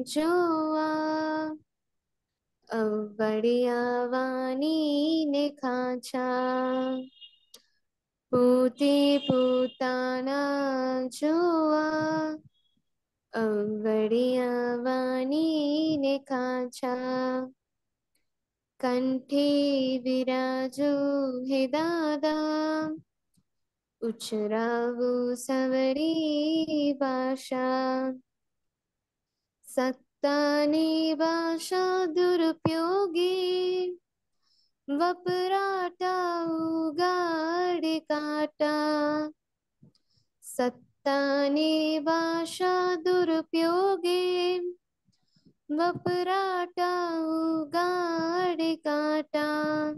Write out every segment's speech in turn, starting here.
જોવા અવળિયાવાની ને ખાંચા પોતે પોતાના જોવા અવળિયાવાની ને ખાંચા કંઠે વિરાજો હે દાદા ઉછરાવું સવરી ભાષા સત્તાની ભાષા દુરુપયોગી વપરાટા ઉગાડે કાટા સત્તાની ભાષા દુરુપયોગી વપરાટા ઉગાડે કાટા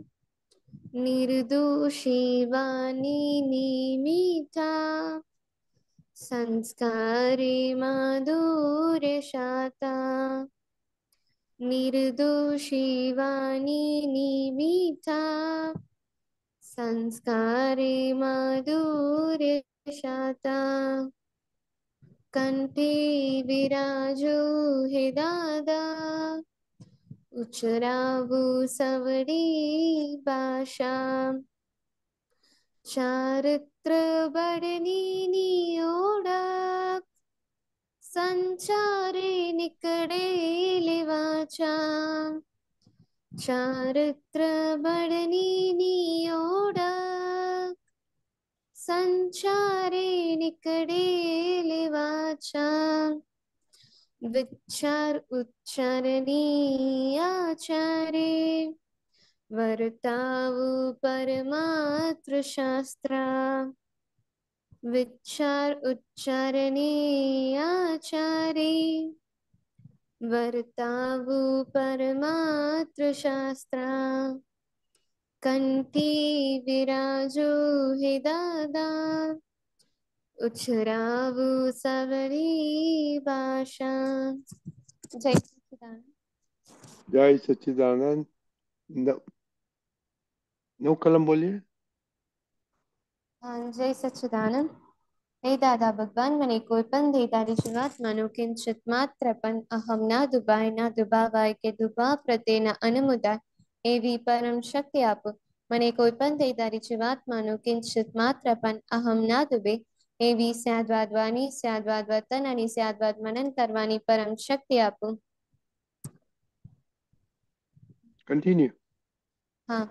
નિર્દોષી વાણી મીઠા સંસ્કારે મધુર શાતા નિર્દોષી વાણી મીઠા સંસ્કારે મધુર શાતા કંઠે વિરાજો હે દાદા ઉચરાવું સવડી ભાષા ચારિત્ર બળની ઓળખ સંચારે નીકળે વાચા ચારિત્ર બળની ઓળખ સંચારે નીકળે વાચા વિચાર ઉચ્ચારની આચારે વર્તાવું પરમાત્ર શાસ્ત્ર વિચાર ઉચ્ચારની આચારે વર્તાવું પરમાત્ર શાસ્ત્ર કંઠે વિરાજો હે દાદા ઉછરાવું સવરી ભાષા જય સચ્ચિદાનંદ. જય સચ્ચિદાનંદ. નવ કલમ બોલીએ. જય સચ્ચિદાનંદ. હે દાદા ભગવાન, મને કોઈ પણ દેદારી જીવાત્માનો કિંચિત માત્ર પણ અહમ ના દુભાય ના દુભાવાય કે દુભા પ્રત્યેના અનુમુદાય એવી પરમ શક્તિ આપો. મને કોઈ પણ દેદારી જીવાત્માનો કિંચિત માત્ર પણ અહમ ના દુબે એવી સ્યાદ્વાદ વાણી, સ્યાદ્વાદ વર્તન અને સ્યાદ્વાદ મનન કરવાની પરમ શક્તિ આપો. કન્ટિન્યુ. હા.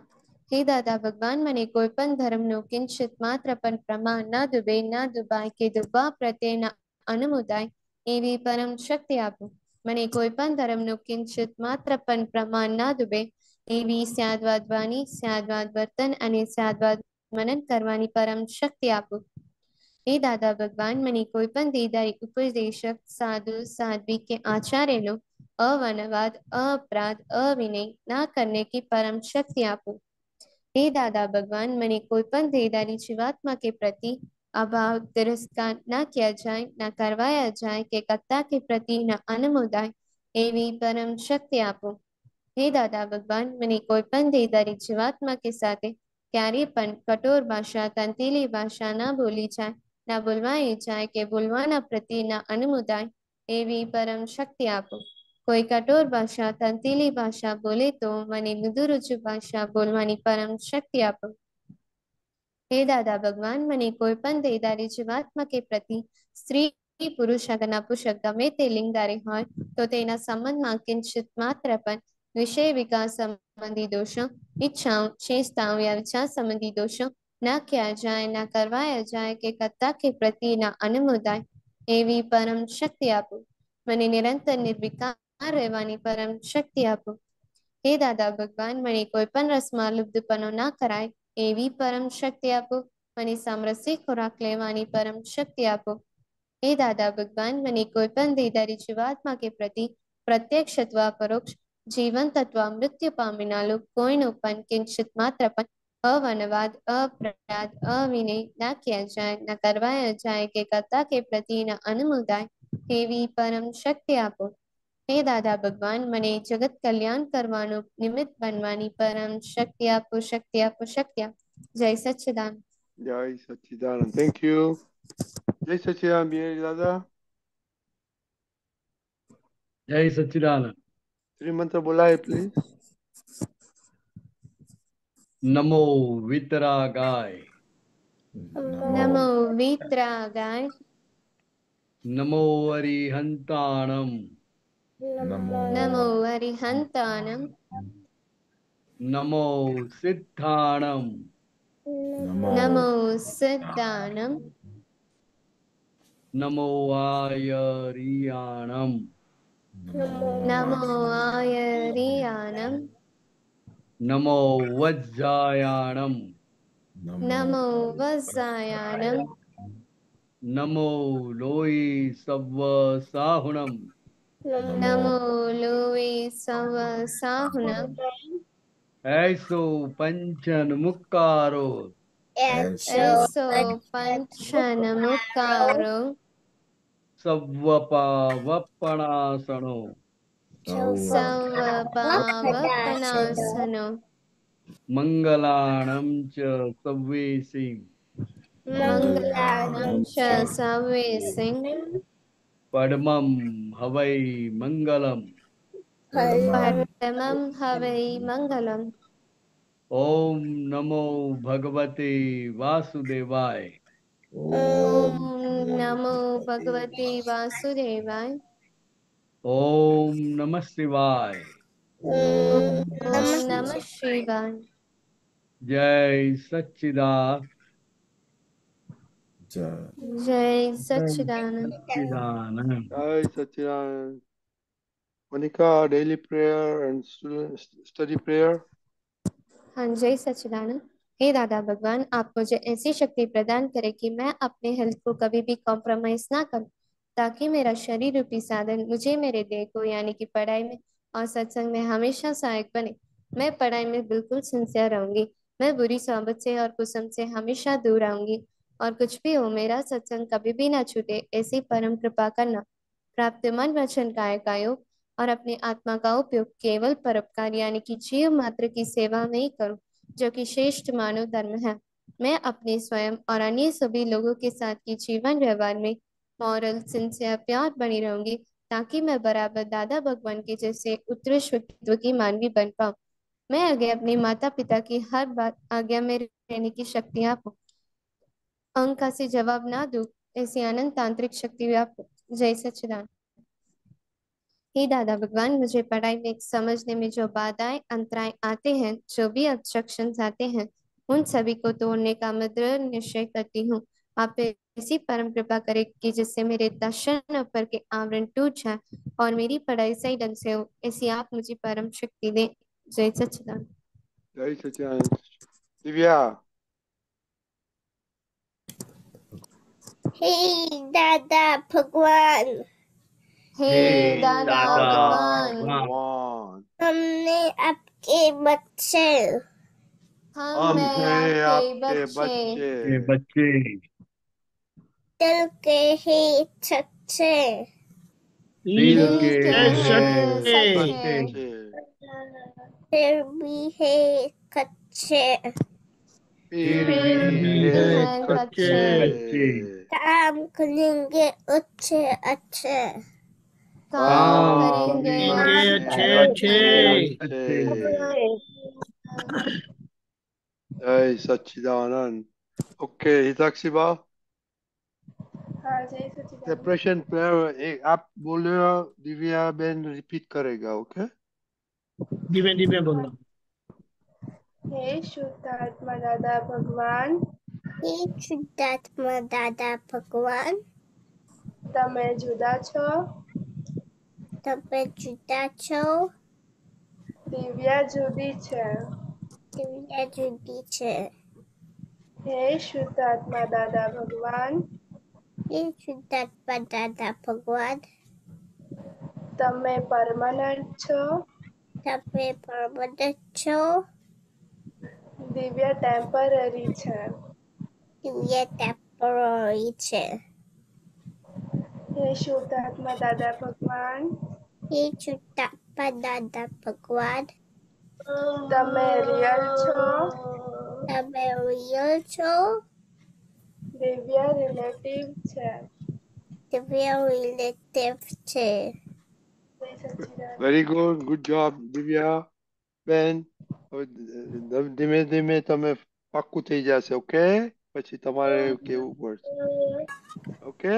હે દાદા ભગવાન, મને કોઈ પણ ધર્મનો કિંચિત માત્ર પણ પ્રમાણ ના દુબે ના દુબાય કે દુબા પ્રત્યેના અનુમુદાય એવી પરમ શક્તિ આપો. મને કોઈ પણ ધર્મનો કિંચિત માત્ર પણ પ્રમાણ ના દુબે એવી સ્યાદ્વાદ વાણી, સ્યાદ્વાદ વર્તન અને સ્યાદ્વાદ મનન કરવાની પરમ શક્તિ આપો. હે દાદા ભગવાન, મને કોઈ પણ દેદારી ઉપદેશક, સાધુ, સાધ્વી કે आचार्य अवनवाद, अपराध, अविनय ना करने की परम शक्ति आपो. हे दादा भगवान, मैंने कोई पण देदारी जीवात्मा के प्रति अभाव तिरस्कार ना किया जाए, ना करवाया जाए कि कत्ता के प्रति न अनुमोदाय एवी परम शक्ति आपो. हे दादा भगवान, मैंने कोई पण देदारी जीवात्मा के साथ क्यारे पण कठोर भाषा, तंतीली भाषा ना बोली जाए, ना बोलवाई जाए कि बोलवाना प्रति न अनुमोदाय एवी परम शक्ति आपो. कोई कठोर भाषा, तंतीली भाषा बोले तो मने मृदुरुचु भाषा बोलवानी परम शक्ति आपो. हे दादा भगवान, मने कोई पण देदारी जीवात्मा के प्रति स्त्री पुरुष अगर नपुंसक गमे ते लिंगधारी होय तो तेना संबंधमां किंचित मात्र पण विषय विकास संबंधी दोषों, इच्छाओं, चेष्टाओं या विचार संबंधी दोषों न किया जाए, न करवाया जाए कि कर्ता के प्रति न अनुमोदाय एवी परम शक्ति आपो. मने निरंतर निर्विकार रहवानी परम शक्ति आपो. हे दादा भगवान, मने कोई पण रसमां लुब्धपनो ना कराय एवी परम शक्ति आपो. मने सामरसी खुराक लेवानी परम शक्ति आपो. हे दादा भगवान, मने कोई पण देदारी जीवात्मा के प्रति प्रत्यक्ष अथवा परोक्ष जीवन तत्व मृत्यु पामीना कोईनो पण किंचित मात्र पण अवनवाद, अपराध, अविनय न किया जाए, न करवाया जाए कि कर्ता के प्रति न अनुमोदाय एवी परम शक्ति आपो. हे दादा भगवान, मने जगत कल्याण करवानो निमित्त बनवानी परम शक्ति आपो, शक्ति आपो, शक्ति आपो. जय सच्चिदानंद. જય સચ્ચિદાનંદ. Thank you. જય સચ્ચિદાનંદ બિહારી દાદા. जय सच्चिदानंद। त्रिमंत्र बोला है प्लीज। नमो वितरागाय, नमो वीतरागाय, नमो अरिहंताणम, नमो अरिहंताणम, नमो सिद्धाणम, नमो सिद्धाणम, नमो आयरियाणम, नमो आयरियाणम, नमो वज्जायाणम, नमो वज्जायाणम, नमो लोई सव्व साहुणम, नमो लोवे सव साहुणम, ऐसो पंचन मुक्कारो, ऐसो पंचनमुक्कारो, सव्वपावपणासनो, सव पावपनासनो, मंगलाणं च सव्वेसि, मंगलानं च सवेसिं, परमं हवै मंगलम्। परमं हवै मंगलम्। ओम नमो भगवते वासुदेवाय, ओम नमो भगवते वासुदेवाय, ओम नमः शिवाय। ओम नमः शिवाय। जय सच्चिदानंद। जय सच्चिदानंद। सच्चिदानंद। जय सच्चिदानंद। Monica, daily prayer and study prayer. हाँ, जय सच्चिदानंद। हे दादा भगवान, आप मुझे ऐसी शक्ति प्रदान करें कि मैं अपने हेल्थ को कभी भी कॉम्प्रोमाइज ना करूं, ताकि मेरा शरीर रूपी साधन मुझे मेरे देह को यानी कि पढ़ाई में और सत्संग में हमेशा सहायक बने। मैं पढ़ाई में बिल्कुल सिंसियर रहूंगी। मैं बुरी सोबत से और कुसुम से हमेशा दूर रहूंगी, और कुछ भी हो मेरा सत्संग कभी भी ना छूटे, ऐसी परम कृपा करना। प्राप्त मन वचन काय का योग और अपनी आत्मा का उपयोग केवल परोपकार यानी कि जीव मात्र की सेवा में ही करूं, जो कि श्रेष्ठ मानव धर्म है। मैं अपने स्वयं और अन्य सभी लोगों के साथ की जीवन व्यवहार में मॉरल सिंसियर प्यार बनी रहूंगी, ताकि मैं बराबर दादा भगवान के जैसे उत्कृष्ट व्यक्तित्व की मानवी बन पाऊं। मैं आगे अपने माता पिता की हर बात आज्ञा में रहने की शक्ति आपको अंक से जवाब ना दूं, ऐसी अनंत तांत्रिक शक्ति भी आपको। जय सच्चिदानंद। हे दादा भगवान, मुझे पढ़ाई में समझने में जो बाधाएं अंतराय आते हैं, जो भी ऑब्स्ट्रक्शंस आते हैं, उन सभी को तोड़ने का मैं दृढ़ निश्चय करती हूँ। आप ऐसी परम कृपा करें कि जिससे मेरे दर्शन ऊपर के आवरण टूट जाए और मेरी पढ़ाई सही ढंग से हो, ऐसी आप मुझे परम शक्ति दें। जय सच्चिदानंद। जय सच्चिदानंद। दिव्या। हे दादा भगवान, हे हे दादा दादा भगवान, भगवान, हमने आपके बच्चे हम हम मैं हैं आपके आपके बच्चे, के बच्चे, बच्चे, दिल के ही सच्चे, दिल दिल के के हैं हैं सच्चे, सच्चे, फिर भी है कच्चे, फिर फिर फिर भी भी भी है है हैं कच्चे। कच्चे। कच्चे। काम करेंगे अच्छे अच्छे, काम काम काम करेंगे करेंगे करेंगे अच्छे अच्छे अच्छे। अच्छे। जय सच्चिदानंद। ओके हिताक्षी बा। हाँ जय सच्चिदानंद। सेपरेशन प्रेयर एक आप बोल रहे हो, दिव्या बेन रिपीट करेगा। ओके। दिव्य दिव्य बोलो। हे शुद्धात्मा दादा भगवान, हे शुद्धात्मा दादा भगवान, તમે જુદા છો, તમે જુદા છો, દિવ્યા જુદી છે। દિવ્યા જુદી છે। હે શુદ્ધાત્મા દાદા ભગવાન, हे શુદ્ધાત્મા દાદા ભગવાન, તમે પરમાનન્ટ છો, તમે પરમાનન્ટ છો, દિવ્યા ટેમ્પરરી છે। દિવ્યા ટેમ્પરરી છે। હે શુદ્ધાત્મા દાદા ભગવાન, हे શુદ્ધાત્મા દાદા ભગવાન, તમે રિયલ છો, તમે રિયલ છો, દિવ્યા રિલેટિવ છે। દિવ્યા રિલેટિવ છે। સચ્ચિદાનંદ વેરી ગુડ જોબ દિવ્યા બેન. હવે ધીમે ધીમે તમે પાક્કું થઈ જશે. ઓકે, પછી તમારે કેવું પડશે. ઓકે,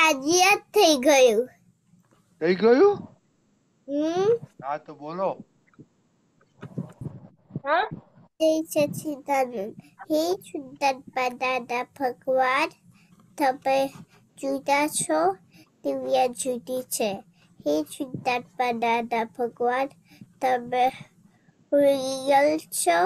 આજે જ થઈ ગયું. થઈ ગયું? હા તો બોલો. જય સચ્ચિદાનંદ. હે શુદ્ધાત્મા દાદા ભગવાન, તમે જુદા છો, દિવ્યા જુદી છે. હે શુદ્ધાત્મા દાદા ભગવાન, તમે રિયલ છો,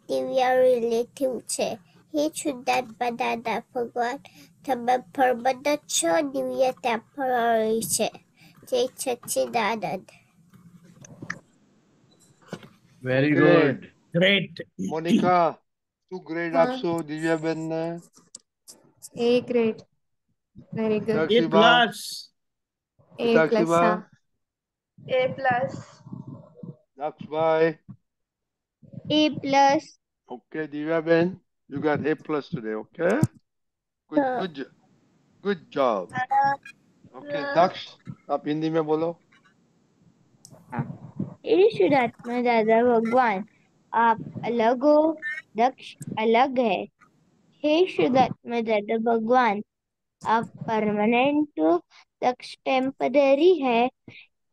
દિવ્યા રિલેટિવ છે. હે શુદ્ધાત્મા દાદા ભગવાન, તમે પરમનન્ટ છો, દિવ્યા ટેમ્પરરી છે. જય Sachchidanand. Very okay, good. Great. Monica શું ગ્રેડ હા આપશો દિવ્યાબેન ને? A grade. Very good. A હિતાક્ષીબા, plus. A plus. હિતાક્ષીબા, A plus દક્ષભાઈ. A plus. Okay, Divyaben, you got A plus today, okay? Good job. Okay, Daksh, आप हिंदी में बोलो. हे शुद्धात्मा दादा भगवान, आप अलग हो, दक्ष अलग है। हे शुद्धात्मा दादा भगवान, आप परमानेंट हो, दक्ष टेम्पररी है।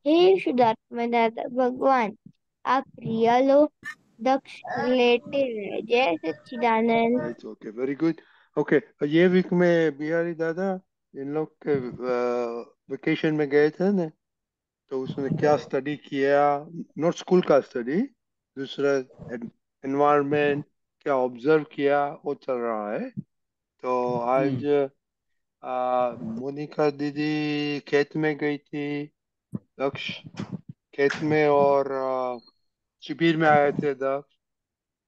हे शुद्धात्मा दादा भगवान, आप रियल हो, दक्ष रिलेटिव है। जय सच्चिदानंद। It's okay, very good. Okay, ये वीक में बिहारी दादा इन लोग के वेकेशन में गए थे ना, तो उसने क्या स्टडी किया, नॉट स्कूल का स्टडी, दूसरा एनवायरनमेंट क्या ऑब्जर्व किया वो चल रहा है. तो आज मोनिका दीदी खेत में गई थी, दक्ष खेत में, और शिविर में आए थे दक्ष,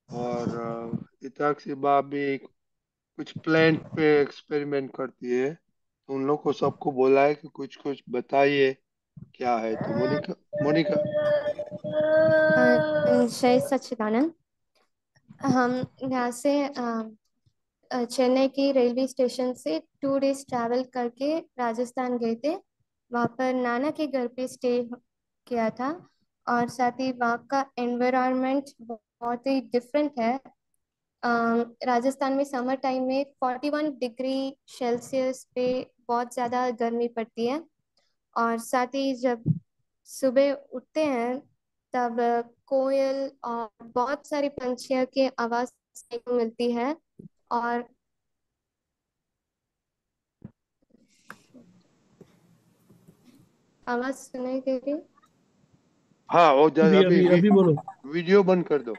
और इताक्षी बा भी कुछ प्लांट पे एक्सपेरिमेंट करती है, तो उन लोग को सबको बोला है कि कुछ कुछ बताइए क्या है. तो मोनिका मोनिका जय सच्चिदानंद. हम यहाँ से चेन्नई की रेलवे स्टेशन से 2 days ट्रैवल करके राजस्थान गए थे. वहाँ पर नाना के घर पे स्टे किया था, और साथ ही वहाँ का एनवायरनमेंट बहुत ही डिफरेंट है. राजस्थान में समर टाइम में 41 डिग्री सेल्सियस पे बहुत ज़्यादा गर्मी पड़ती है, और साथ ही जब सुबह उठते हैं तब कोयल और बहुत सारी पंछियों की आवाज़ सुनने को मिलती है. और आवाज़ सुनाई दे रही? हाँ वो अभी अभी अभी अभी बोलो. वीडियो बंद कर दो.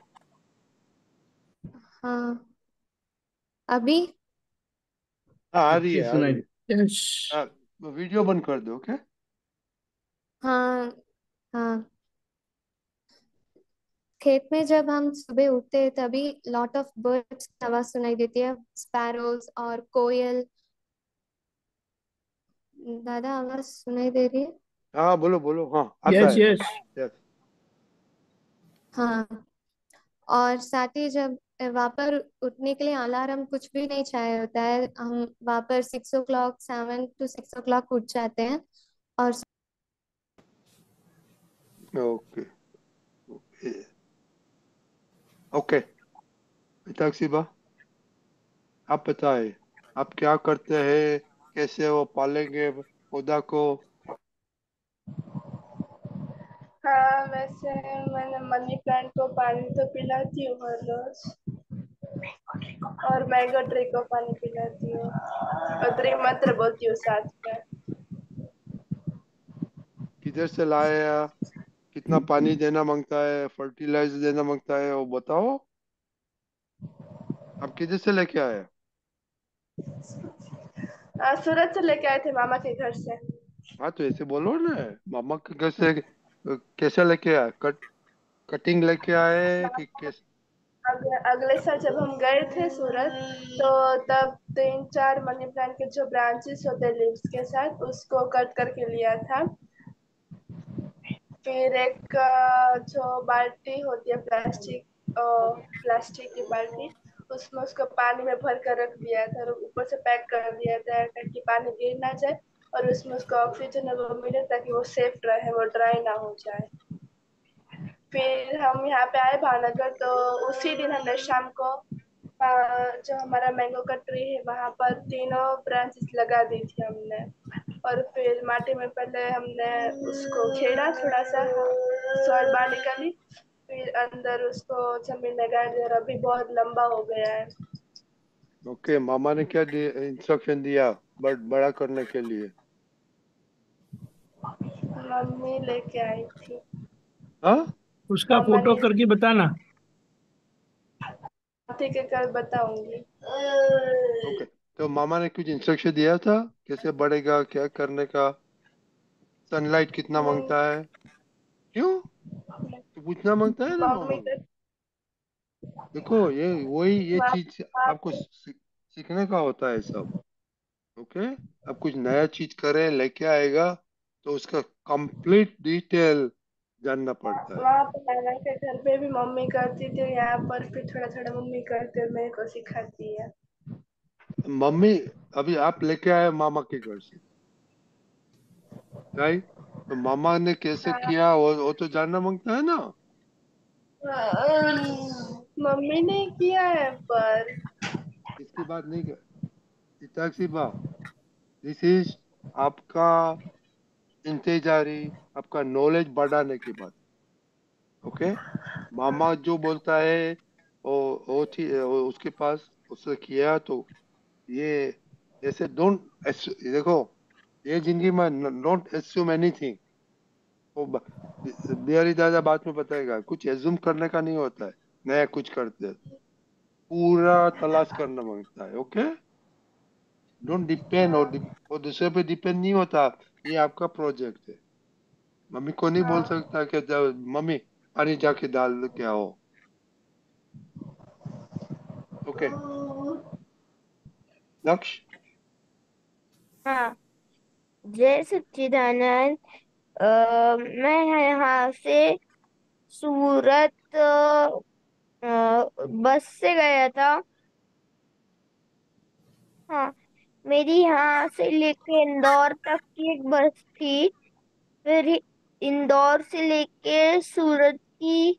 हाँ, अभी? हाँ आ रही अच्छी है आ सुनाई रही है. Yes. हाँ, वीडियो बंद कर दो. ओके, हाँ हाँ. खेत में जब हम सुबह उठते हैं तभी लॉट ऑफ बर्ड्स की आवाज सुनाई देती है, स्पैरोज और कोयल. दादा आवाज सुनाई दे रही है? हाँ बोलो बोलो. हाँ आता Yes, है. yes. यस. हाँ. और साथ ही जब वहाँ पर उठने के लिए अलार्म कुछ भी नहीं चाहिए होता है, हम वहाँ पर 6 o'clock 7 to 6 o'clock उठ जाते हैं. और ओके ओके ओके. मीनाक्षी बा, आप बताए आप क्या करते हैं, कैसे वो पालेंगे पौधा को. हाँ, वैसे मैंने मनी प्लांट को पानी तो पिलाती हूँ हर रोज, और मैंगो ट्री को पानी पिलाती हूँ, और त्रिमंत्र मंत्र बोलती हूँ साथ में. किधर से लाया, कितना पानी देना मांगता है, फर्टिलाइजर देना मांगता है, वो बताओ. आप किधर से लेके आए? सूरत से लेके आए थे मामा के घर से. हाँ तो ऐसे बोलो ना, मामा के घर से कैसे लेके आए, कटिंग लेके आए कि कैसे? अगले साल जब हम गए थे सूरत, तो तब 3-4 मनी प्लांट के जो ब्रांचेस होते लीव्स के साथ, उसको कट करके लिया था. फिर एक जो बाल्टी होती है प्लास्टिक की बाल्टी, उसमें उसको पानी में भर कर रख दिया था, और ऊपर से पैक कर दिया था ताकि पानी गिर ना जाए, और उसमें उसको ऑक्सीजन वो मिले ताकि वो सेफ रहे, वो ड्राई ना हो जाए। फिर हम यहाँ पे आए भावनगर, तो उसी दिन हमने शाम को जो हमारा मैंगो का ट्री है वहाँ पर तीनों ब्रांचेस लगा दी थी हमने। और फिर माटी में पहले हमने उसको खेड़ा, थोड़ा सा सॉइल बाहर निकाली, फिर अंदर उसको जमीन में गाड़ दिया और अभी बहुत लंबा हो गया है। ओके, मामा ने क्या इंस्ट्रक्शन दिया बड़ा करने के लिए? मम्मी लेके आई थी। हाँ, उसका मामा फोटो ने, करके बताना। ठीक है कल बताऊंगी। ओके। तो मामा ने कुछ इंस्ट्रक्शन दिया था कैसे बढ़ेगा, क्या करने का, सनलाइट कितना नहीं, मांगता है? क्यों? तो पूछना मांगता है ना मामा मम्मी को। का देखो, ये वही ये वहाँ चीज आपको सीखने का होता है सब। ओके, आप कुछ नया चीज करें लेके आएगा तो उसका कंप्लीट डिटेल जानना पड़ता है। वहाँ पे नाना के घर पे भी मम्मी करती थी, यहाँ पर फिर थोड़ा थोड़ा मम्मी करते हुए मेरे को सिखाती है। मम्मी, अभी आप लेके आए मामा के घर से, राइट? तो मामा ने कैसे किया वो तो जानना मांगता है ना। मम्मी ने किया है पर इसके बाद नहीं कर, इताक्षी बा, दिस इज आपका इंतजारी, आपका नॉलेज बढ़ाने की बात। ओके, मामा जो बोलता है वो थी उसके पास, उसने किया तो ये ऐसे डोंट, देखो, ये जिंदगी में डोंट एज्यूम एनीथिंग। वो बिहारी दादा बात में बताएगा, कुछ एज्यूम करने का नहीं होता है। नया कुछ करते हैं, पूरा तलाश करना मांगता है। ओके, डोंट डिपेंड, और दूसरे पे डिपेंड नहीं होता। ये आपका प्रोजेक्ट है। मम्मी को नहीं बोल सकता कि मम्मी पानी जाके डाल के आओ। ओके, लक्ष्य। हाँ, जय सच्चिदानंद। मैं यहाँ से सूरत बस से गया था। हाँ, मेरी यहाँ से लेके इंदौर तक की एक बस थी। फिर इंदौर से लेके सूरत की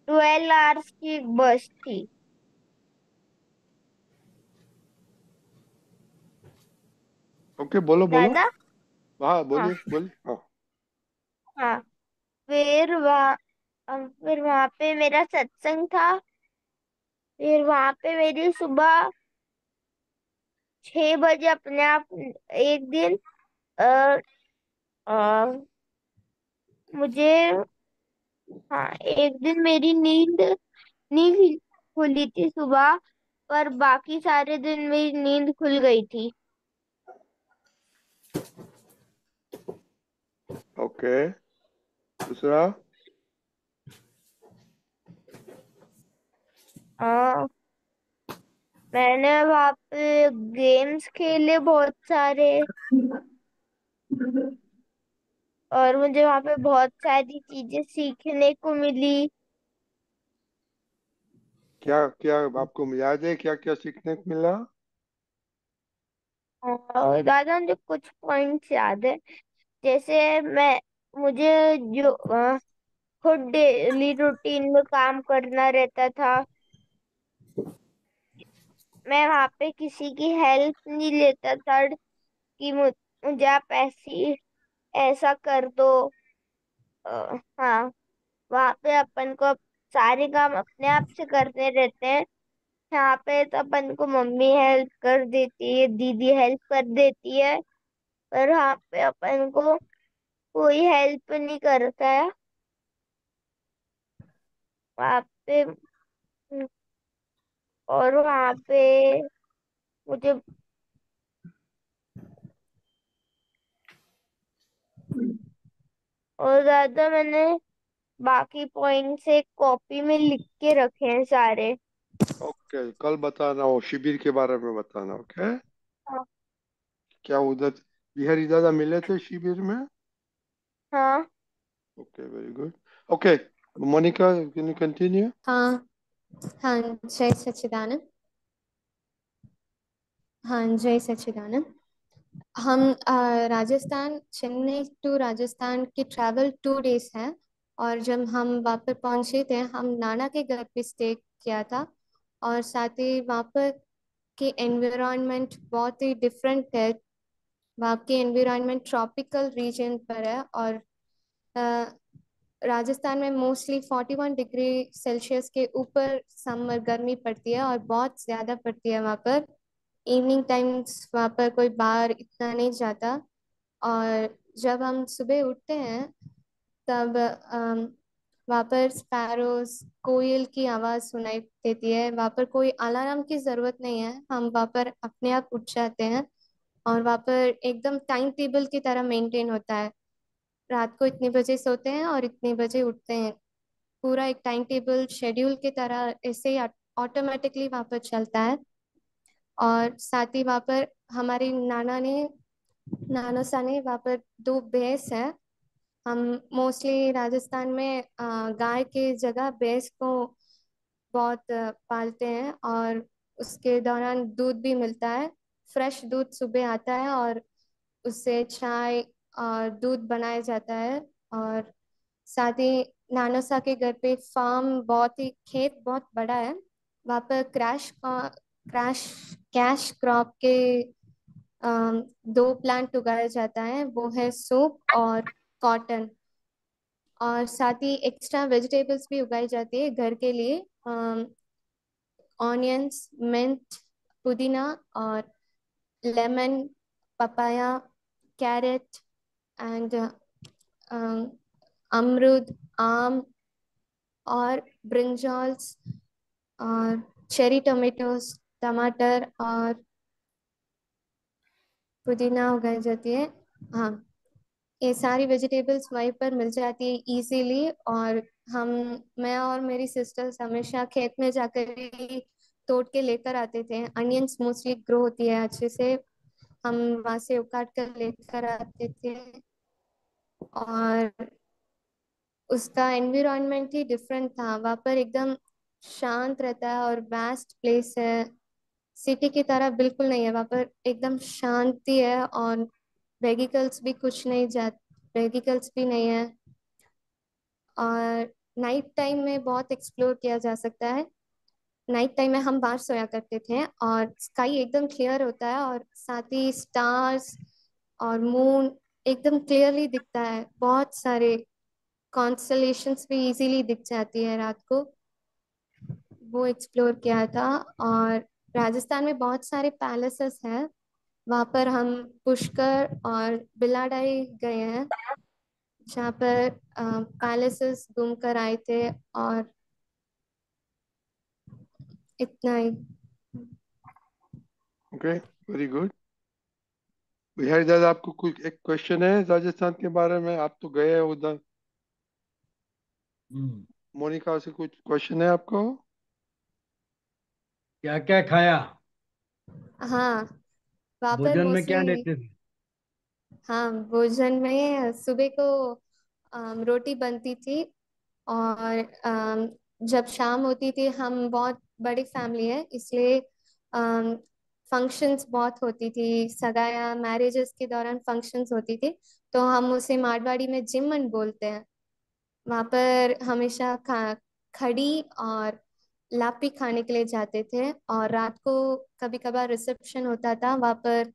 12 आवर्स की एक बस थी। ओके, बोलो बोलो। दादा। हाँ, हाँ। बोलिए बोलिए, हाँ। हाँ, फिर वहाँ पे मेरा सत्संग था। फिर वहाँ पे मेरी सुबह 6 बजे अपने आप एक दिन आ, आ, मुझे, हाँ, एक दिन मेरी नींद नहीं खुली थी सुबह, पर बाकी सारे दिन मेरी नींद खुल गई थी। ओके, दूसरा। आ, मैंने वहाँ पे गेम्स खेले बहुत सारे, और मुझे वहाँ पे बहुत सारी चीजें सीखने को मिली। क्या क्या आपको याद है, क्या क्या सीखने को मिला? और दादा मुझे कुछ पॉइंट्स याद है। जैसे मुझे जो खुद डेली रूटीन में काम करना रहता था, मैं वहाँ पे किसी की हेल्प नहीं लेता था कि मुझे आप ऐसा कर दो। हाँ, वहाँ पे अपन को सारे काम अपने आप से करने रहते हैं। यहाँ पे तो अपन को मम्मी हेल्प कर देती है, दीदी हेल्प कर देती है, पर वहाँ पे अपन को कोई हेल्प नहीं करता है। वहाँ पे और वहाँ पे मुझे और ज्यादा मैंने बाकी पॉइंट्स एक कॉपी में लिख के रखे हैं सारे। ओके, कल बताना, वो शिविर के बारे में बताना। ओके, हाँ। क्या उधर बिहारी दादा मिले थे शिविर में? हाँ। Okay, very good. Okay, Monika, can you continue? हाँ। हाँ, जय सच्चिदानंद। हाँ, जय सच्चिदानंद। हम राजस्थान, चेन्नई टू राजस्थान की ट्रैवल 2 डेज है। और जब हम वापस पहुंचे थे, हम नाना के घर पे स्टे किया था। और साथ ही वहाँ पर की एनवायरनमेंट बहुत ही डिफरेंट है। वहाँ की एनवायरनमेंट ट्रॉपिकल रीजन पर है। और अ, राजस्थान में मोस्टली 41 डिग्री सेल्सियस के ऊपर समर गर्मी पड़ती है, और बहुत ज़्यादा पड़ती है वहाँ पर। इवनिंग टाइम्स वहाँ पर कोई बाहर इतना नहीं जाता। और जब हम सुबह उठते हैं, तब वहाँ पर स्पैरोज, कोयल की आवाज़ सुनाई देती है। वहाँ पर कोई अलार्म की ज़रूरत नहीं है, हम वहाँ पर अपने आप उठ जाते हैं। और वहाँ पर एकदम टाइम टेबल की तरह मेंटेन होता है। रात को इतने बजे सोते हैं और इतने बजे उठते हैं। पूरा एक टाइम टेबल शेड्यूल की तरह ऐसे ही ऑटोमेटिकली वहाँ पर चलता है। और साथ ही वहाँ पर हमारी नाना सा ने वहाँ पर 2 भैंस है। हम मोस्टली राजस्थान में गाय के जगह भैंस को बहुत पालते हैं। और उसके दौरान दूध भी मिलता है। फ्रेश दूध सुबह आता है, और उससे चाय और दूध बनाया जाता है। और साथ ही नानोसा के घर पे फार्म, बहुत ही खेत बहुत बड़ा है। वहाँ पर क्रैश कैश क्रॉप के 2 प्लांट उगाया जाता है, वो है सूप और कॉटन। और साथ ही एक्स्ट्रा वेजिटेबल्स भी उगाई जाती है घर के लिए। ऑनियंस, मिंट, पुदीना और लेमन, पपाया, कैरेट एंड अमरूद, आम और ब्रिंजॉल्स और चेरी टोमेटोज, टमाटर और पुदीना उगाई जाती है। हाँ, ये सारी वेजिटेबल्स वहीं पर मिल जाती है इजीली। और हम मैं और मेरी सिस्टर्स हमेशा खेत में जाकर ही तोड़ के लेकर आते थे। अनियंस मोस्टली ग्रो होती है अच्छे से, हम वहां से उकाट कर लेकर आते थे। और उसका एनवायरनमेंट ही डिफरेंट था। वहाँ पर एकदम शांत रहता है और वास्ट प्लेस है। सिटी की तरह बिल्कुल नहीं है, वहाँ पर एकदम शांति है। और वेहिकल्स भी नहीं है। और नाइट टाइम में बहुत एक्सप्लोर किया जा सकता है। नाइट टाइम में हम बाहर सोया करते थे, और स्काई एकदम क्लियर होता है, और साथ ही स्टार्स और मून एकदम क्लियरली दिखता है। बहुत सारे कॉन्स्टलेशंस भी इजीली दिख जाती है रात को। वो एक्सप्लोर किया था। और राजस्थान में बहुत सारे पैलेसेस हैं। वहाँ पर हम पुष्कर और बिलाडाई गए हैं, जहाँ पर पैलेसेस घूम कर आए थे। और इतना ही। Okay, very good. बिहारी दादा, आपको कुछ एक क्वेश्चन है राजस्थान के बारे में? आप तो गए हो उधर। मोनिका से कुछ क्वेश्चन है आपको? क्या क्या खाया? हाँ, वहाँ पर भोजन में क्या मोस्टली। देते थे? हाँ, भोजन में सुबह को रोटी बनती थी। और जब शाम होती थी, हम बहुत बड़ी फैमिली है इसलिए फंक्शंस बहुत होती थी। सगाया, मैरिजेस के दौरान फंक्शंस होती थी, तो हम उसे मारवाड़ी में जिमन बोलते हैं। वहाँ पर हमेशा खड़ी और लापी खाने के लिए जाते थे। और रात को कभी कभार रिसेप्शन होता था वहाँ पर।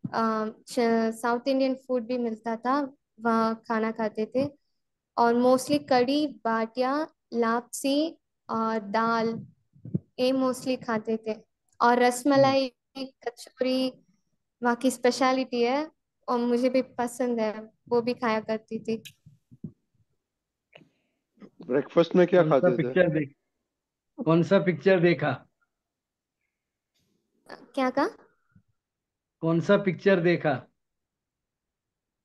साउथ इंडियन फूड भी मिलता था, वहाँ खाना खाते थे। और मोस्टली कड़ी, बाटिया, लापसी और दाल, ये मोस्टली खाते थे। और रसमलाई, कचौरी वहाँ की स्पेशलिटी है, और मुझे भी पसंद है, वो भी खाया करती थी। ब्रेकफास्ट में क्या कौन सा खाते थे? पिक्चर देख कौन सा पिक्चर देखा? क्या कहा? कौन सा पिक्चर देखा?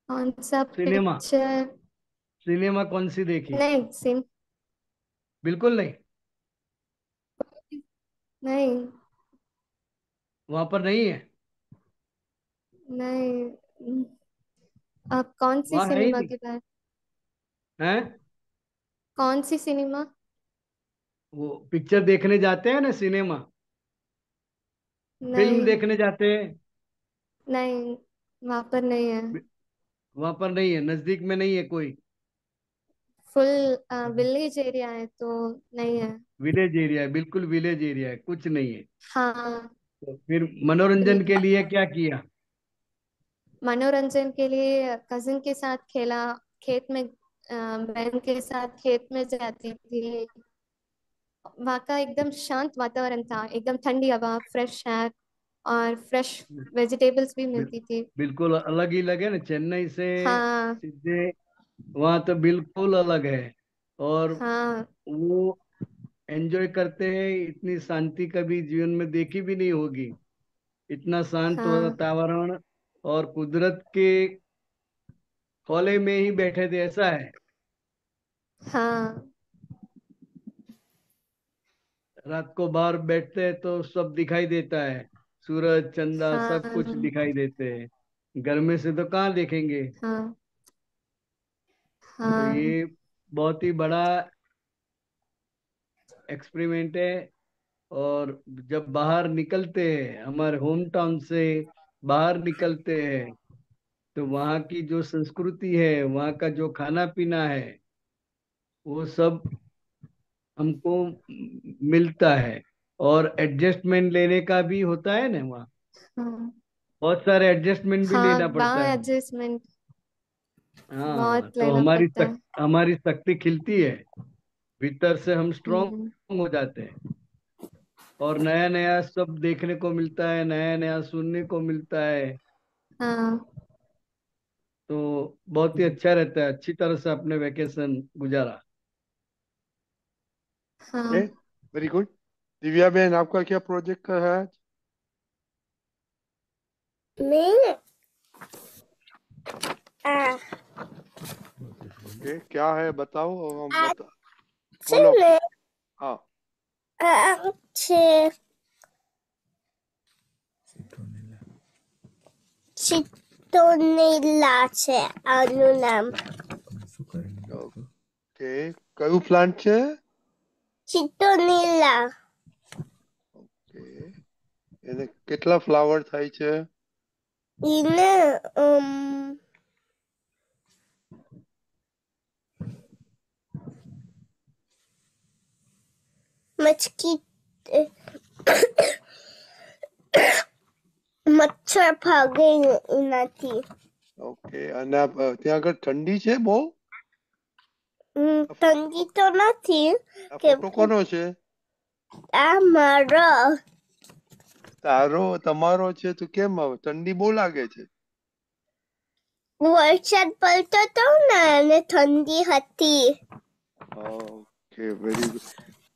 कौन सा सिनेमा। पिक्चर? सिनेमा कौन सी देखी? नहीं, सिम बिल्कुल नहीं। नहीं, वहां पर नहीं है? नहीं। आप कौन सी वहां है ही सिनेमा नहीं। की बात? हैं? कौन सी सिनेमा? वो पिक्चर देखने जाते हैं ना, सिनेमा। फिल्म नहीं, देखने जाते हैं। नहीं। वहां पर नहीं है। वहां पर नहीं है, नजदीक में नहीं है कोई। फुल विलेज एरिया है तो नहीं है। विलेज एरिया है, बिल्कुल विलेज एरिया है, कुछ नहीं है। हाँ। तो फिर मनोरंजन के लिए क्या किया? मनोरंजन के लिए कजिन के साथ खेला, खेत में बहन के साथ खेत में जाती थी। वहाँ का एकदम शांत वातावरण था, एकदम ठंडी हवा, फ्रेश एयर और फ्रेश वेजिटेबल्स भी बिल, मिलती थी। बिल्कुल अलग ही लगे ना चेन्नई से। हाँ। सीधे वहां तो बिल्कुल अलग है। और हाँ। वो एंजॉय करते हैं, इतनी शांति कभी जीवन में देखी भी नहीं होगी। इतना शांत हाँ। वातावरण, और कुदरत के खोले में ही बैठे थे, ऐसा है। हाँ। रात को बाहर बैठते हैं तो सब दिखाई देता है, सूरज चंदा सब कुछ हाँ। दिखाई देते हैं। घर में से तो कहाँ देखेंगे। हाँ। तो हाँ। ये बहुत ही बड़ा एक्सपेरिमेंट है। और जब बाहर निकलते हैं, हमारे होम टाउन से बाहर निकलते हैं, तो वहाँ की जो संस्कृति है, वहाँ का जो खाना पीना है, वो सब हमको मिलता है। और एडजस्टमेंट लेने का भी होता है ना वहाँ, हाँ। बहुत सारे एडजस्टमेंट भी हाँ, लेना पड़ता वहाँ है। एडजस्टमेंट हाँ, बहुत तो लेना पड़ता है। हमारी शक्ति खिलती है, भीतर से हम हम्म। स्ट्रोंग हो जाते हैं। और नया नया सब देखने को मिलता है, नया नया सुनने को मिलता है। हाँ। तो बहुत ही अच्छा रहता है, अच्छी तरह से अपने वेकेशन गुजारा। ओके, हाँ। Very good. दिव्या बहन, आपका क्या प्रोजेक्ट है आज? मैं ओके, क्या है बताओ, हम आज बता। से बोलो। मैं हाँ। છે ચિત્તોનેલા છે આનું નામ. ઓકે, કયું પ્લાન્ટ છે? ચિત્તોનેલા. ઓકે, એને કેટલા ફ્લાવર થાય છે? એને મચકી મચ્છર ભાગે એનાથી. ઓકે, અને ત્યાં આગળ ઠંડી છે બહુ? ઠંડી તો નથી આ કેમ ફોટો કે કોનો છે? આ મારો તારો તમારો છે તો કેમ ઠંડી બહુ લાગે છે? વરસાદ પડતો હતો ને અને ઠંડી હતી. Okay, very good.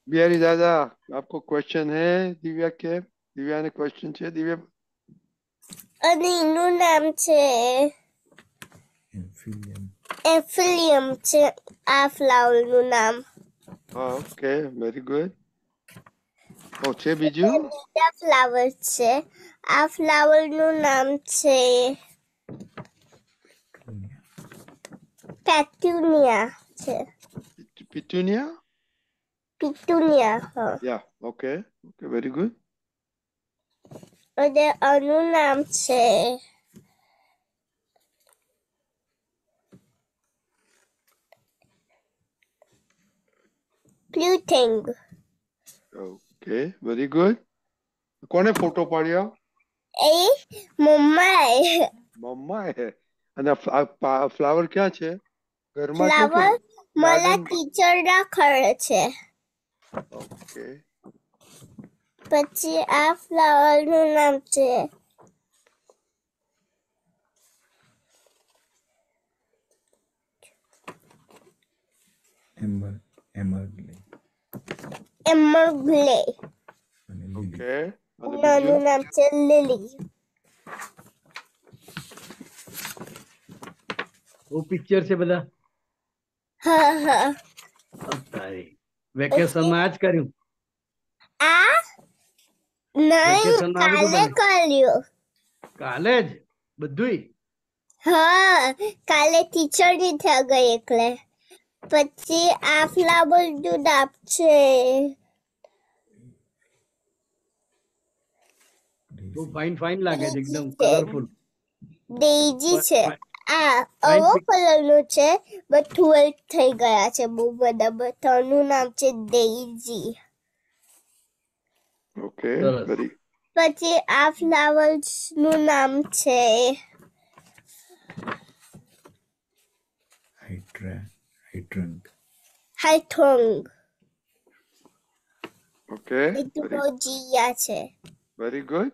बिहारी दादा, आपको क्वेश्चन है दिव्या के? दिव्या ने क्वेश्चन है दिव्या? અને એનું નામ છે એફિલિયમ છે આ ફ્લાવરનું નામ. Okay, very good. ओ છે બીજું? બીજા ફ્લાવર છે. આ ફ્લાવરનું નામ છે પેટ્યુનિયા છે. पिटूनिया? પિટુનિયા. હા. या, ओके ओके, वेरी गुड। અને આનું નામ છે પ્લુટિંગ. Okay, very good. કોને ફોટો પાડ્યો? એ મમ્માએ. મમ્મા હે? અને ફ્લાવર ક્યાં છે? ઘરમાં છે કે ફ્લાવર મારા ગાર્ડન? ટીચરના ઘરે છે. ઓકે, પછી આ ફ્લાવરનું નામ છે એમરગ્લે. ઓકે, અને આનું બીજું? નામ છે લીલી. वो पिक्चर से बता। હા હા. तारी वेकेशन में आज કર્યું? આ નહીં, વેકેશન માં આ બધું કાલે બને? કર્યું. કાલે જ બધુંય? હા, કાલે ટીચરની ત્યાં ગઈ એટલે. પછી આ ફ્લાવરનું નામ છે બહુ ફાઇન ફાઇન લાગે છે, એકદમ કલરફુલ. ડેઇઝી છે. આ Fine. આવો કલરનું છે, બટ 12 થઈ ગયા છે બહુ બધા. બધાનું નામ છે ડેઇઝી. ઓકે, સરસ. વેરી પછી આ ફ્લાવર્સ નું નામ છે હાઇટ્રોંગ. ઓકે, એ તો બહુ જીયા છે. Very good.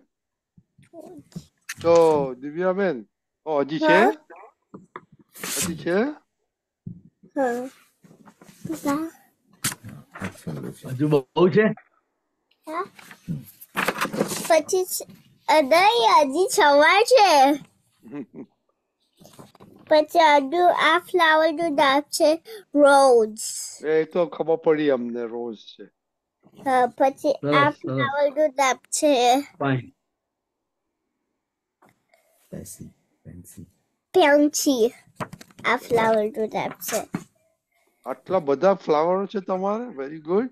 તો દિવ્યાબેન, હજી છે? હા. હજી છે? હા. હજુ બહુ છે. પછી હજી સવાર છે. પછી આ ફ્લાવર નું નામ છે રોઝ. એ તો ખબર પડી અમને, રોઝ છે. પછી આ સરસ સરસ. ફ્લાવર નું નામ છે ફાઇન. પેન્સી. આ ફ્લાવર નું નામ છે. આટલા બધા ફ્લાવરો છે તમારે? Very good.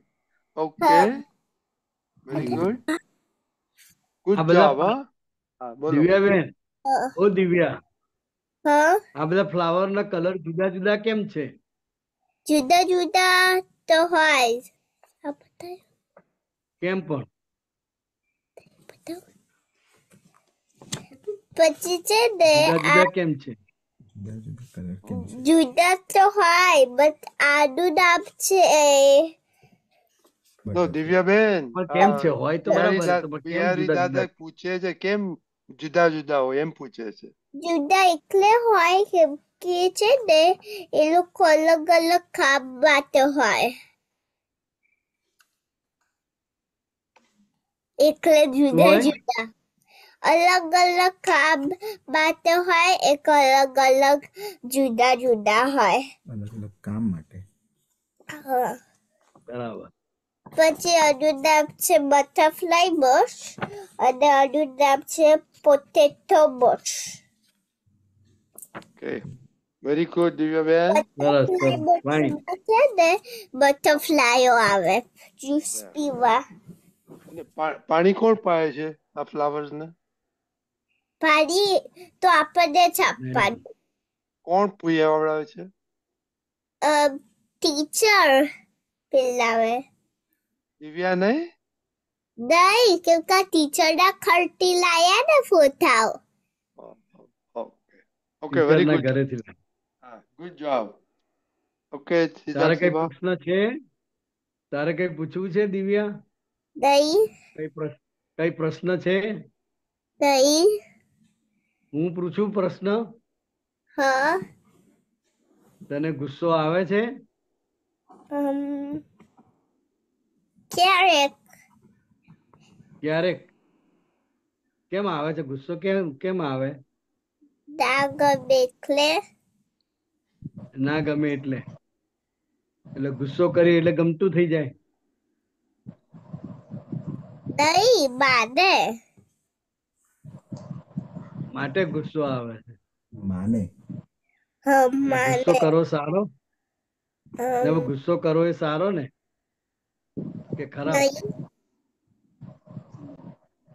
ઓકે, હા. Very good. આ ગુડ બધા જોબ. હા, બોલો. દિવ્યાબેન, ઓ દિવ્યા, હા. આ બધા ફ્લાવર ના કલર જુદા જુદા કેમ છે? જુદા જુદા તો હોય. કેમ પણ? પછી છે ને જુદા જુદા કેમ છે? જુદા તો હોય, બટ આનું નામ છે તો દિવ્યાબેન, પણ કેમ છે? હોય તો બરાબર, તો પણ કેમ બિહારી જુદા દાદા જુદા? પૂછે છે કેમ જુદા જુદા હોય, એમ પૂછે છે. જુદા એટલે હોય કેમ કે છે ને એ લોકો અલગ અલગ કામ માટે હોય, એટલે શું જુદા હોય? જુદા. અલગ અલગ કામ માટે હોય, એક અલગ અલગ જુદા જુદા હોય. હા. બરાબર. પછી આનું નામ છે બટરફ્લાય બસ અને આનું નામ છે પોટેટો બસ. Okay, very good Divyaben. સરસ સરસ. Butterfly fine. બસમાં છે ને બટરફ્લાયો આવે જ્યુસ પીવા. અને પાણી કોણ પાય છે આ ફ્લાવર્સ ને? પાણી તો આપણને જ આપવાનું. કોણ પીવડાવે છે? ટીચર પીવડાવે. દિવ્યા નહીં? નહીં, કેમ કે ટીચર ના ખર્ચી લાયા ને ફોટાઓ. ઓકે ઓકે, વેરી ટીચરના ગુડ. ઘરેથી. હા, ગુડ જોબ. ઓકે, તારે કઈ સિદ્ધાર્થ પ્રશ્ન છે? તારે કઈ પૂછવું છે દિવ્યા? નહીં. કઈ પ્રશ્ન છે? નહીં. હું પૂછું પ્રશ્ન? હા. તને ગુસ્સો આવે છે? ક્યારેક. ક્યારેક. કેમ આવે છે ગુસ્સો? કેમ કેમ આવે? ના ગમે એટલે. ના ગમે એટલે? એટલે ગુસ્સો કરી એટલે ગમતું થઈ જાય? નહીં, માને. માટે ગુસ્સો આવે છે. હા, એટલે માને. ગુસ્સો કરવો સારો? ગુસ્સો કરવો એ સારો ને કે ખરાબ? નહીં.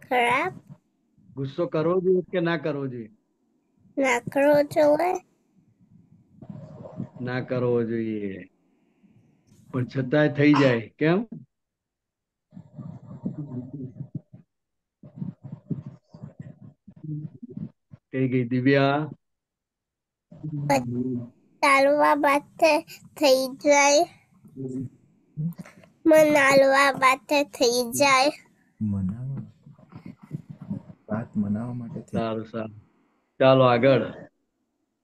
ખરાબ. ગુસ્સો કરવો જોઈએ કે ના કરવો જોઈએ? ના કરવો જોઈએ. ના કરવો જોઈએ, પણ છતાંય થઈ જાય. કેમ? કઈ ગઈ દિવ્યા? ચાલવા માટે થઈ જાય. મનાલવા માટે થઈ જાય. સારું સારું, ચાલો આગળ.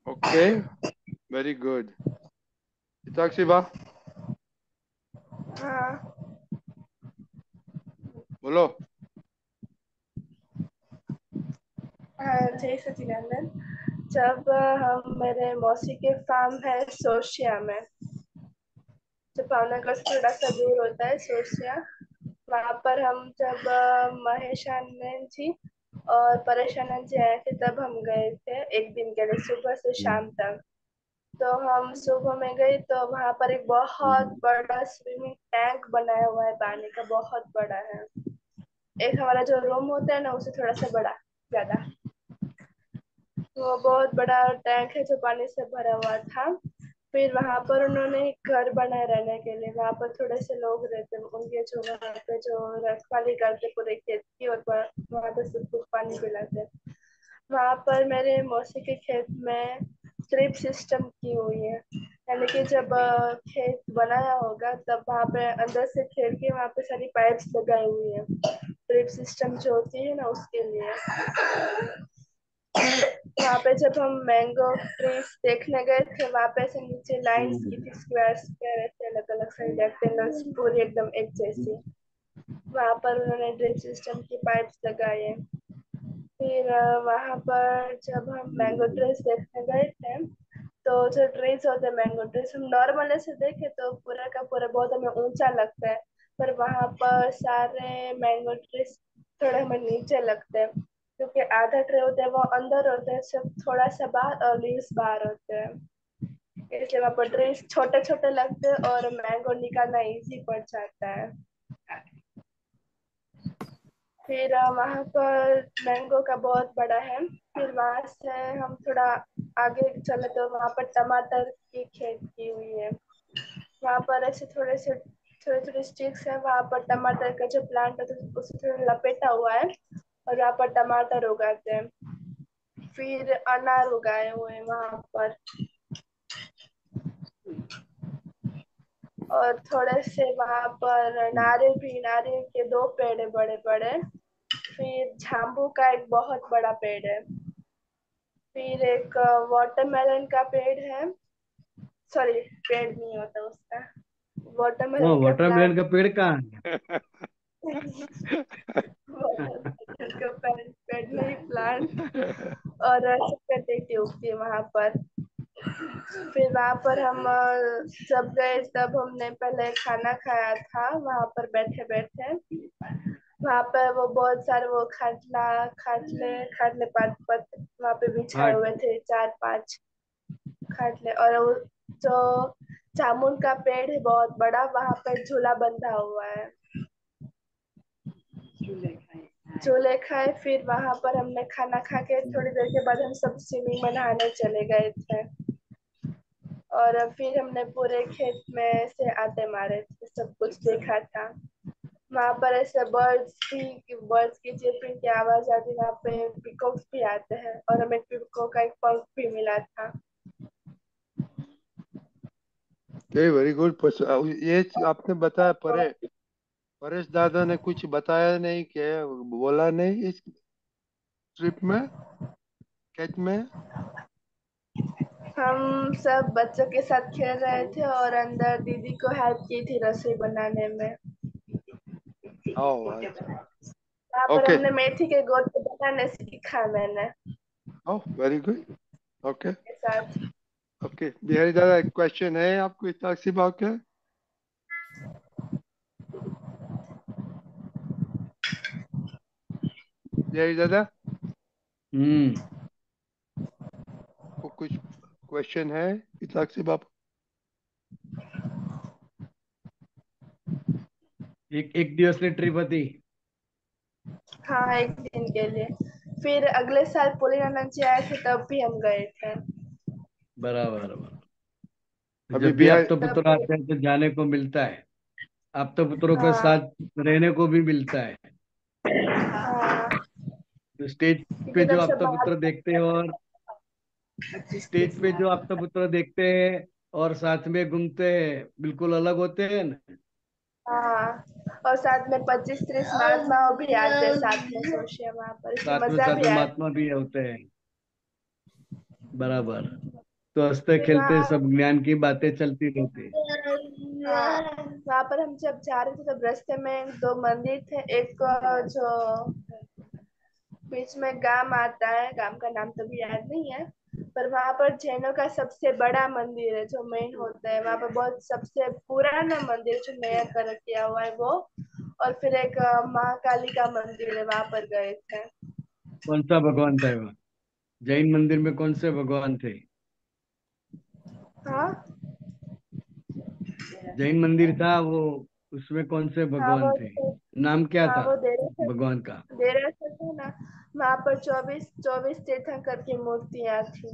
Okay, very good. હિતાક્ષી બા, हाँ બોલો. हाँ जय सचिदानंद। जब हम मेरे मौसी के फार्म है सोशिया में, जो भावनगर से थोड़ा सा दूर होता है सोशिया, वहाँ पर हम जब महेश आनंद जी और परेश आनंद जी आए थे तब हम गए थे एक दिन के लिए सुबह से शाम तक। तो हम सुबह में गए तो वहाँ पर एक बहुत बड़ा स्विमिंग टैंक बनाया हुआ है, पानी का बहुत बड़ा है। एक हमारा जो रूम होता है ना उससे थोड़ा सा बड़ा ज्यादा। वो बहुत बड़ा टैंक है जो पानी से भरा हुआ था। फिर वहां पर उन्होंने एक घर बनाए रहने के लिए। वहां पर थोड़े से लोग रहते, उनके जो वहाँ पे जो रखवाली करते पूरे खेत की, और वहां पे सबको पानी पिलाते। वहां पर मेरे मौसी के खेत में ड्रिप सिस्टम की हुई है, यानी कि जब खेत बनाया होगा तब वहां पे अंदर से खेत के वहां पे सारी पाइप्स लगाई हुई है, ड्रिप सिस्टम जो होती है ना उसके लिए। वहाँ पे जब हम मैंगो ट्रीज देखने गए थे, वहाँ पे से नीचे लाइंस की थी, स्क्वायर स्क्वायर ऐसे अलग अलग साइड रेक्टेंगल्स पूरी एकदम एक जैसी। वहाँ पर उन्होंने ड्रिप सिस्टम की पाइप्स लगाई है। फिर वहाँ पर जब हम मैंगो ट्रीज देखने गए थे, तो जो ट्रीज होते हैं मैंगो ट्रीज, हम नॉर्मल ऐसे देखे तो पूरा का पूरा बहुत हमें ऊंचा लगता है, पर वहाँ पर सारे मैंगो ट्रीज थोड़े हमें नीचे लगते हैं, क्योंकि आधा ट्रे होते हैं वो अंदर होते हैं, सिर्फ थोड़ा सा बाहर और लीव्स बाहर होते हैं, इसलिए वहाँ पर ट्रीज छोटे छोटे लगते हैं और मैंगो निकालना इजी पड़ जाता है। फिर वहाँ पर मैंगो का बहुत बड़ा है। फिर वहाँ से हम थोड़ा आगे चले तो वहाँ पर टमाटर की खेती की हुई है। वहाँ पर ऐसे थोड़े से छोटे छोटे स्टिक्स है, वहाँ पर टमाटर का जो प्लांट है तो उसे थोड़ा लपेटा हुआ है, और वहाँ पर टमाटर उगाते हैं। फिर अनार उगाए हुए हैं वहाँ पर, और थोड़े से वहाँ पर नारियल भी, नारियल के 2 पेड़ है बड़े बड़े। फिर जाम्बू का एक बहुत बड़ा पेड़ है। फिर एक वाटरमेलन का पेड़ है, सॉरी पेड़ नहीं होता उसका, वो वाटरमेलन का वाटरमेलन प्लांट। का पेड़ कहाँ है? वाटरमेलन का पेड़ नहीं, प्लांट। और चक्कर उगती है वहां पर। फिर वहां पर हम जब गए तब हमने पहले खाना खाया था वहां पर बैठे बैठे। वहां पर वो बहुत सारे वो खाटले खाटले पात पत वहां पे बिछाए हाँ। हुए थे, 4-5 खाटले। और वो जो जामुन का पेड़ है बहुत बड़ा, वहां पर झूला बंधा हुआ है, झूले खाए। फिर वहां पर हमने खाना खा के थोड़ी देर के बाद हम सब स्विमिंग में नहाने चले गए थे। और फिर हमने पूरे खेत में से आटे मारे थे, सब कुछ देखा था। वहां पर ऐसे बर्ड्स की चिरपिंग की आवाज आती, वहां पे पिकॉक्स भी आते हैं, और हमें पिकॉक का एक पंख भी मिला था। Very good. ये आपने बताया परेश दादा ने कुछ बताया नहीं, क्या बोला नहीं इस ट्रिप में, खेत में? हम सब बच्चों के साथ खेल रहे थे और अंदर दीदी को हेल्प की थी रसोई बनाने में। ओह अच्छा। वहां पर ओके। हमने मेथी के गोटे बनाने सीखा मैंने ओह वेरी गुड। ओके। के साथ। ओके बिहारी दादा, एक क्वेश्चन है आपको इस ताक्सी बाग के? बिहारी दादा हम्म। को कुछ क्वेश्चन है इस ताक्सी बाग? एक एक दिवसની ट्रिप હતી। हाँ, एक दिन के लिए। फिर अगले साल पुलिनानंद जी आए थे तब भी हम गए थे। बराबर बराबर। अभी जब भी बिहार आप तो तब पुत्र आते हैं तो जाने को मिलता है, आप तो पुत्रों के हाँ साथ रहने को भी मिलता है। हाँ, तो स्टेज क्योंकि पे जो तब से आप तो बाहर। पुत्र देखते हैं, और स्टेज पे जो आप तो पुत्र देखते हैं और साथ में घूमते हैं, बिल्कुल अलग होते हैं ना। हाँ, और साथ में 25-30 महात्माओं भी आते हैं साथ में, सोचिए वहां पर, इसलिए मजा साथ भी में आता महात्मा भी होते हैं। बराबर। तो हंसते है। खेलते सब ज्ञान की बातें चलती रहती है। हाँ, वहां पर हम जब जा रहे थे तब रास्ते में 2 मंदिर थे। एक जो बीच में गांव आता है, गांव का नाम तो भी याद नहीं है, पर वहां पर जैनों का सबसे बड़ा मंदिर है जो मेन होता है। वहां पर बहुत सबसे पुराना मंदिर जो नया कर किया हुआ है वो। और फिर एक महाकाली का मंदिर है, वहां पर गए थे। कौन सा भगवान था वहाँ? जैन मंदिर में कौन से भगवान थे? हाँ जैन मंदिर था वो, उसमें कौन से हाँ, भगवान थे? नाम क्या हाँ था वो भगवान का? देर से थे ना। वहाँ पर 24 तीर्थंकर की मूर्तियां थी।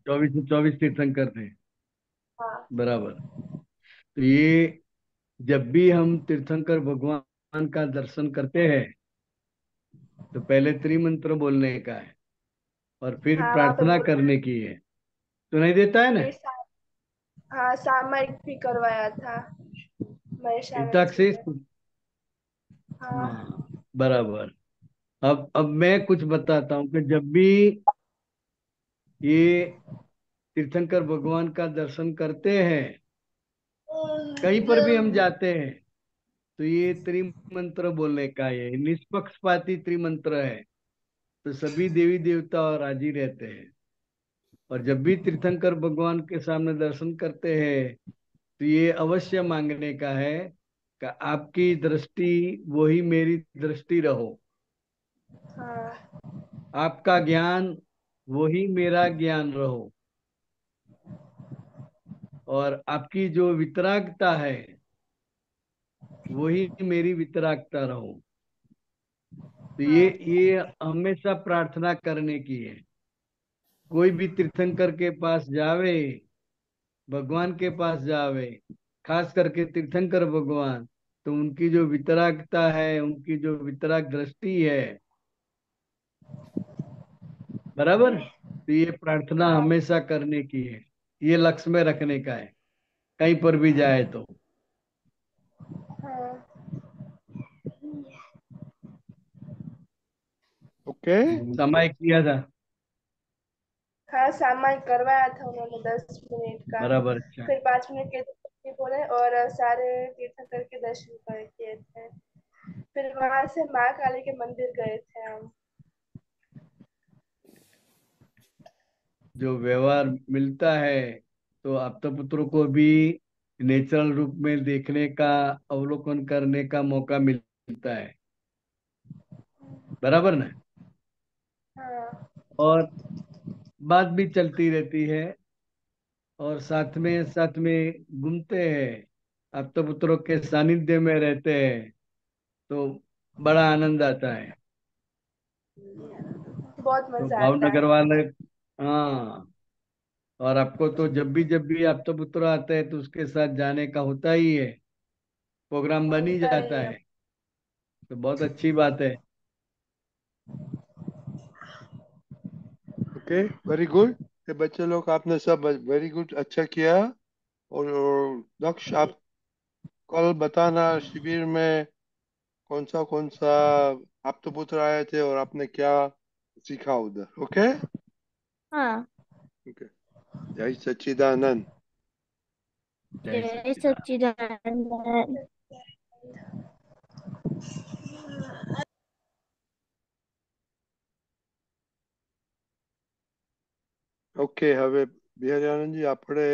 24 तीर्थंकर थे। हाँ बराबर। तो ये जब भी हम तीर्थंकर भगवान का दर्शन करते हैं तो पहले त्रिमंत्र बोलने का है और फिर हाँ, वहाँ पे प्रार्थना करने की है। सुनाई देता है ना? फिर हाँ, सामायिक भी करवाया था महेशानंद तक जी से। ने। हाँ हाँ बराबर। अब मैं कुछ बताता हूँ कि जब भी ये तीर्थंकर भगवान का दर्शन करते हैं, कहीं पर भी हम जाते हैं, तो ये त्रिमंत्र बोलने का ये निष्पक्षपाती त्रिमंत्र है। तो सभी देवी देवता राजी रहते हैं। और जब भी तीर्थंकर भगवान के सामने दर्शन करते हैं तो ये अवश्य मांगने का है कि आपकी दृष्टि वही मेरी दृष्टि रहो, हाँ आपका ज्ञान वही मेरा ज्ञान रहो, और आपकी जो वितरागता है वही मेरी वितरागता रहो। तो हाँ ये हमेशा प्रार्थना करने की है। कोई भी तीर्थंकर के पास जावे, भगवान के पास जावे, खास करके तीर्थंकर भगवान, तो उनकी जो वितरागता है, उनकी जो वितराग दृष्टि है, बराबर, तो ये प्रार्थना हाँ हमेशा करने की है। ये लक्ष्य में रखने का है कहीं पर भी जाए तो। हाँ ओके। समय किया था। हाँ, सामायिक करवाया था उन्होंने 10 मिनट का। बराबर। अच्छा। फिर 5 मिनट के दर्शन बोले और सारे तीर्थंकर के दर्शन किए थे। फिर वहां से माँ काली के मंदिर गए थे हम। जो व्यवहार मिलता है तो आपता पुत्रों को भी नेचुरल रूप में देखने का, अवलोकन करने का मौका मिलता है। बराबर ना? हाँ और बात भी चलती रहती है और साथ में घूमते हैं, आपता पुत्रों के सानिध्य में रहते हैं, तो बड़ा आनंद आता है। बहुत तो मजा आता भावनगर है। वाले, हाँ, और आपको तो जब भी आपता पुत्र आते हैं तो उसके साथ जाने का होता ही है, प्रोग्राम बन ही होता जाता ही है। है। तो बहुत अच्छी बात है। Okay, very good. ये बच्चे लोग आपने सब वेरी गुड, अच्छा किया। और दक्ष, आप कल बताना शिविर में कौन सा आप तो पुत्र आए थे और आपने क्या सीखा उधर। ओके। हाँ। ओके। जय सच्चिदानंद। जय जय सच्चिदानंद। सच्चिदानंद। ઓકે, હવે બિહારી આનંદજી આપણે